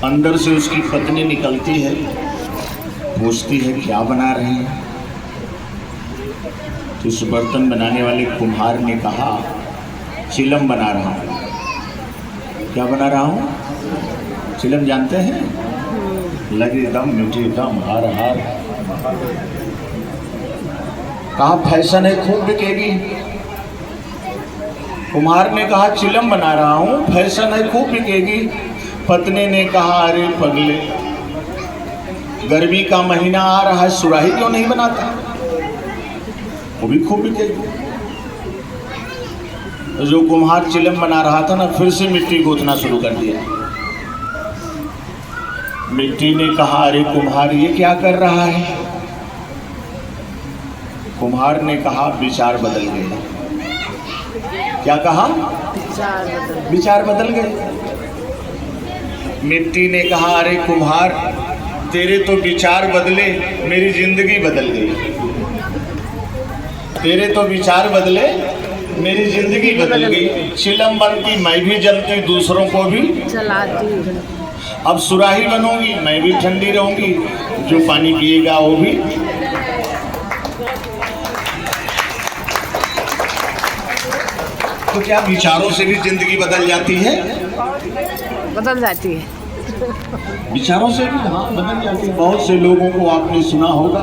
अंदर से उसकी पत्नी निकलती है, पूछती है क्या बना रहे हैं। तो उस बर्तन बनाने वाले कुम्हार ने कहा चिलम बना रहा हूँ। क्या बना रहा हूँ? चिलम जानते हैं? लगे दम मीठे दम हार हार। कहा फैशन है खूब बिकेगी। कुम्हार ने कहा चिलम बना रहा हूँ, फैशन है खूब बिकेगी। पत्नी ने कहा अरे पगले, गर्मी का महीना आ रहा है, सुराही क्यों नहीं बनाता? वो भी खूब बिकेगी। तो जो कुम्हार चिलम बना रहा था ना, फिर से मिट्टी गोतना शुरू कर दिया। मिट्टी ने कहा अरे कुम्हार ये क्या कर रहा है? कुम्हार ने कहा विचार बदल गए। क्या कहा? विचार बदल गए। मिट्टी ने कहा अरे कुम्हार तेरे तो विचार बदले, मेरी जिंदगी बदल गई। तेरे तो विचार बदले, मेरी जिंदगी बदल गई। चिलम बनती मैं भी जलती, दूसरों को भी जलाती। अब सुराही बनूंगी, मैं भी ठंडी रहूंगी, जो पानी पिएगा वो भी। तो क्या विचारों से भी जिंदगी बदल जाती है? बदल जाती है। विचारों से भी हाँ बदल जाती है। बहुत से लोगों को आपने सुना होगा,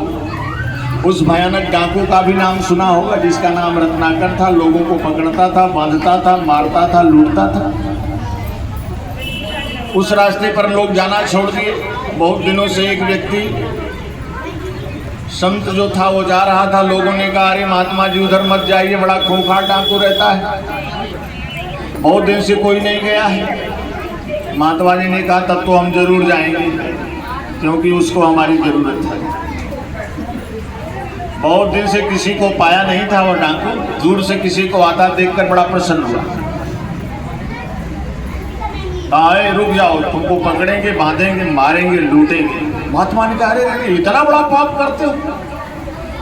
उस भयानक डाकू का भी नाम सुना होगा जिसका नाम रत्नाकर था। लोगों को पकड़ता था, बांधता था, मारता था, लूटता था। उस रास्ते पर लोग जाना छोड़ दिए। बहुत दिनों से एक व्यक्ति संत जो था वो जा रहा था। लोगों ने कहा अरे महात्मा जी उधर मत जाइए, बड़ा खूंखार डाकू रहता है। बहुत दिन से कोई नहीं गया है। महात्मा जी ने कहा तब तो हम जरूर जाएंगे, क्योंकि उसको हमारी जरूरत है। बहुत दिन से किसी को पाया नहीं था वो डाकू। दूर से किसी को आता देखकर बड़ा प्रसन्न हुआ। आए रुक जाओ, तुमको पकड़ेंगे, बांधेंगे, मारेंगे, लूटेंगे। महात्मा ने कहा अरे इतना बड़ा पाप करते हो?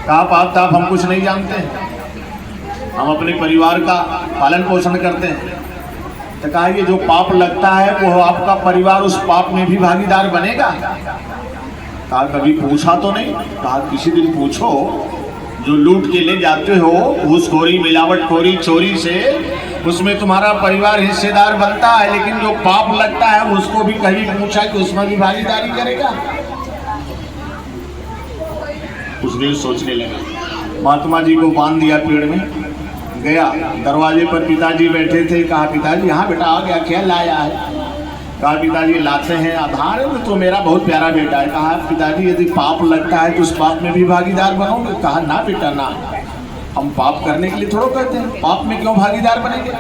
कहा पाप ताप हम कुछ नहीं जानते, हम अपने परिवार का पालन पोषण करते हैं। तो कहा ये जो पाप लगता है वो आपका परिवार उस पाप में भी भागीदार बनेगा? कहा कभी पूछा तो नहीं। कहा किसी दिन पूछो। जो लूट के ले जाते हो, घूसखोरी, मिलावटखोरी, चोरी से, उसमें तुम्हारा परिवार हिस्सेदार बनता है, लेकिन जो पाप लगता है उसको भी कभी पूछा कि उसमें भी भागीदारी करेगा? कुछ देर सोचने लगे। महात्मा जी को बांध दिया पेड़ में। गया दरवाजे पर पिताजी बैठे थे। कहा पिताजी हाँ बेटा आ गया, क्या लाया है? कहा पिताजी लाते हैं आधार है, तो मेरा बहुत प्यारा बेटा है। कहा पिताजी यदि पाप लगता है तो उस पाप में भी भागीदार बनोगे? कहा ना बेटा ना, हम पाप करने के लिए थोड़ा करते हैं, पाप में क्यों भागीदार बनेंगे?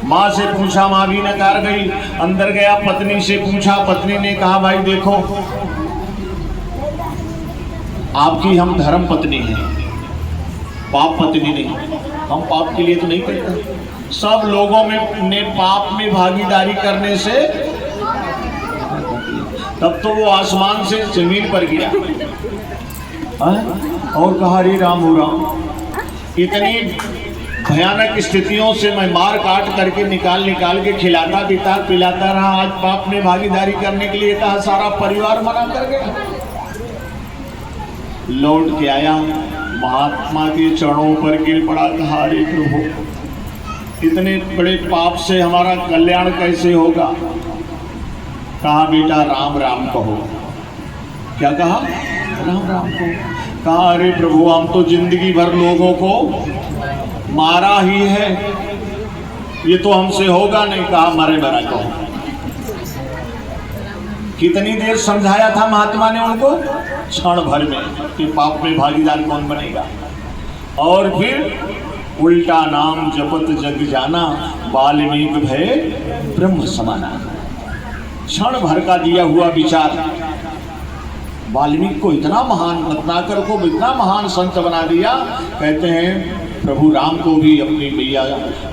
माँ से पूछा, माँ भी नकार गई। अंदर गया, पत्नी से पूछा। पत्नी ने कहा भाई देखो, आपकी हम धर्म पत्नी हैं, पाप पत्नी नहीं। हम पाप के लिए तो नहीं करते। सब लोगों में ने पाप में भागीदारी करने से तब तो वो आसमान से जमीन पर गिरा और कहा रे राम हो राम, इतनी भयानक स्थितियों से मैं मार काट करके निकाल के खिलाता पिलाता रहा। आज पाप में भागीदारी करने के लिए कहा, सारा परिवार मना कर गया। लौट के आया, महात्मा के चरणों पर गिर पड़ा। कहा अरे प्रभु, इतने बड़े पाप से हमारा कल्याण कैसे होगा? कहा बेटा राम राम कहो। क्या कहा? राम राम कहो। कहा अरे प्रभु, हम तो जिंदगी भर लोगों को मारा ही है, ये तो हमसे होगा नहीं। कहा मरे मरा कहो। कितनी देर समझाया था महात्मा ने उनको? क्षण भर में कि पाप में भागीदार कौन बनेगा। और फिर उल्टा नाम जपत जग जाना, वाल्मीकि भय ब्रह्म समाना। क्षण भर का दिया हुआ विचार वाल्मीकि को इतना महान, रत्नाकर को इतना महान संत बना दिया। कहते हैं प्रभु राम को भी अपनी मैया,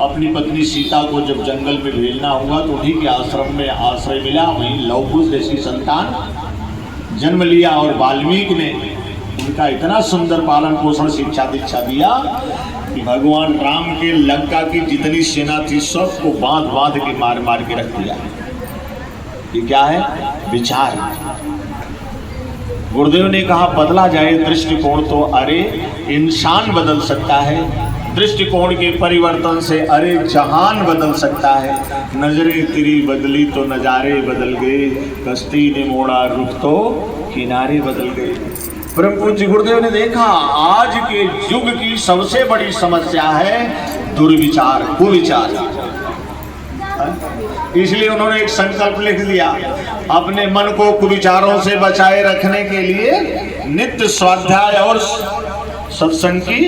अपनी पत्नी सीता को जब जंगल में भेजना हुआ तो उन्हीं के आश्रम में आश्रय मिला। वहीं लव कुश जैसी संतान जन्म लिया और वाल्मीकि ने उनका इतना सुंदर पालन पोषण, शिक्षा दीक्षा दिया कि भगवान राम के लंका की जितनी सेना थी सबको बांध के मार के रख दिया। ये क्या है? विचार। गुरुदेव ने कहा बदला जाए दृष्टिकोण तो अरे इंसान बदल सकता है, दृष्टिकोण के परिवर्तन से अरे जहान बदल सकता है। नजरें तेरी बदली तो नजारे बदल गए, कश्ती ने मोड़ा रुख तो किनारे बदल गए। परम पूज्य गुरुदेव ने देखा आज के युग की सबसे बड़ी समस्या है दुर्विचार, कुविचार। इसलिए उन्होंने एक संकल्प लिख दिया, अपने मन को कुविचारों से बचाए रखने के लिए नित्य स्वाध्याय और सत्संग की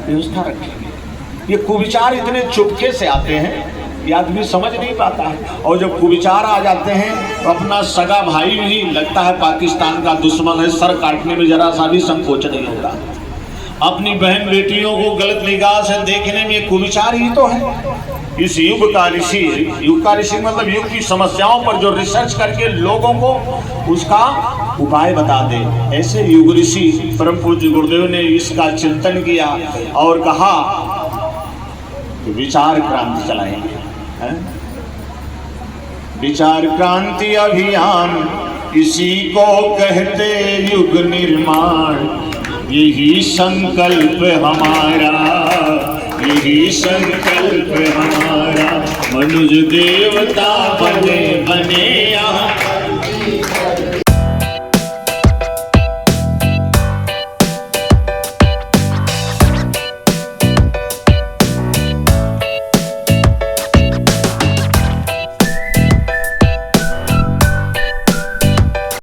व्यवस्था रखेंगे। ये कुविचार इतने चुपके से आते हैं ये आदमी समझ नहीं पाता है, और जब कुविचार आ जाते हैं तो अपना सगा भाई भी लगता है पाकिस्तान का दुश्मन है, सर काटने में जरा सा भी संकोच नहीं होता। अपनी बहन बेटियों को गलत निगाह से देखने में कुविचार ही तो है। इस युग का ऋषि मतलब युग की समस्याओं पर जो रिसर्च करके लोगों को उसका उपाय बता दे, ऐसे युग ऋषि परम पूज्य गुरुदेव ने इसका चिंतन किया और कहा विचार क्रांति चलाएंगे। विचार क्रांति अभियान इसी को कहते युग निर्माण, यही संकल्प हमारा, यही संकल्प हमारा। मनुज देवता बने बने यहाँ